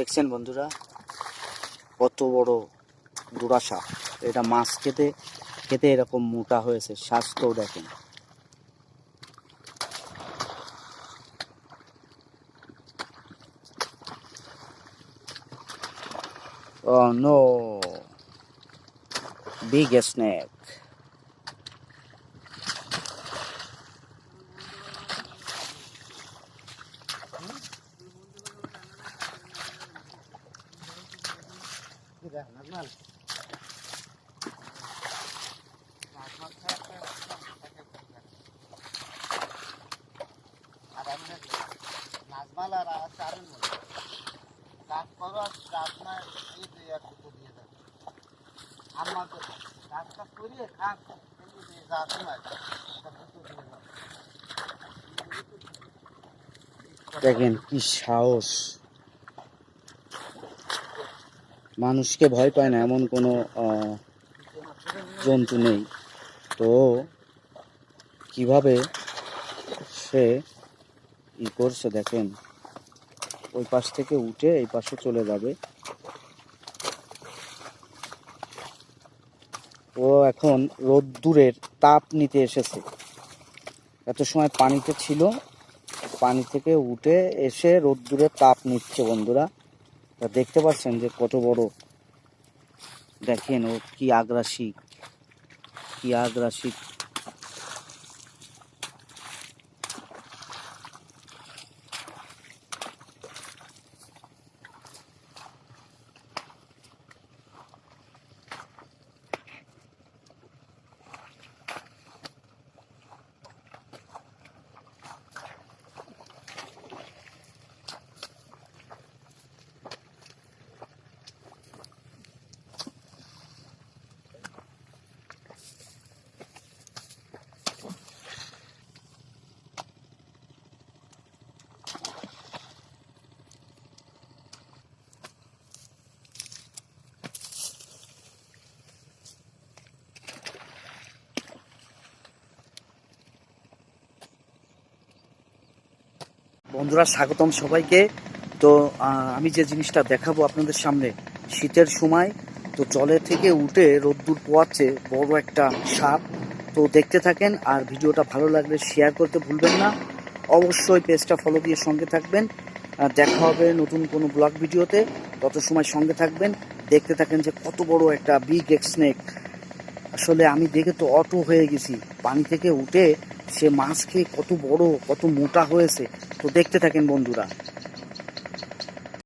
দেখছেন বন্ধুরা কত বড় দুরাশা। এটা মাছ খেতে খেতে এরকম মোটা হয়েছে, স্বাস্থ্য দেখেন। Oh no, big snake. দেখেন কি সাহস, মানুষকে ভয় পায় না এমন কোনো জন্তু নেই। তো কিভাবে সে ই করছে দেখেন, ওই পাশ থেকে উঠে এই পাশে চলে যাবে। ও এখন রোদ্দুরের তাপ নিতে এসেছে। এত সময় পানিতে ছিল, পানি থেকে উঠে এসে রোদ্দুরের তাপ নিচ্ছে বন্ধুরা। তা দেখতে পাচ্ছেন যে কত বড়, দেখেন ও কি আগ্রাসী, কি আগ্রাসী। বন্ধুরা স্বাগতম সবাইকে। তো আমি যে জিনিসটা দেখাবো আপনাদের সামনে, শীতের সময় তো জলের থেকে উঠে রোদ্দুর পোয়াচ্ছে বড় একটা সাপ। তো দেখতে থাকেন, আর ভিডিওটা ভালো লাগলে শেয়ার করতে ভুলবেন না। অবশ্যই পেজটা ফলো দিয়ে সঙ্গে থাকবেন। দেখা হবে নতুন কোনো ব্লগ ভিডিওতে, তত সময় সঙ্গে থাকবেন। দেখতে থাকেন যে কত বড় একটা বিগ স্নেক। আসলে আমি দেখে তো অটো হয়ে গেছি, পানি থেকে উঠে সে মাছ খেয়ে কত বড়, কত মোটা হয়েছে। তো দেখতে থাকেন বন্ধুরা।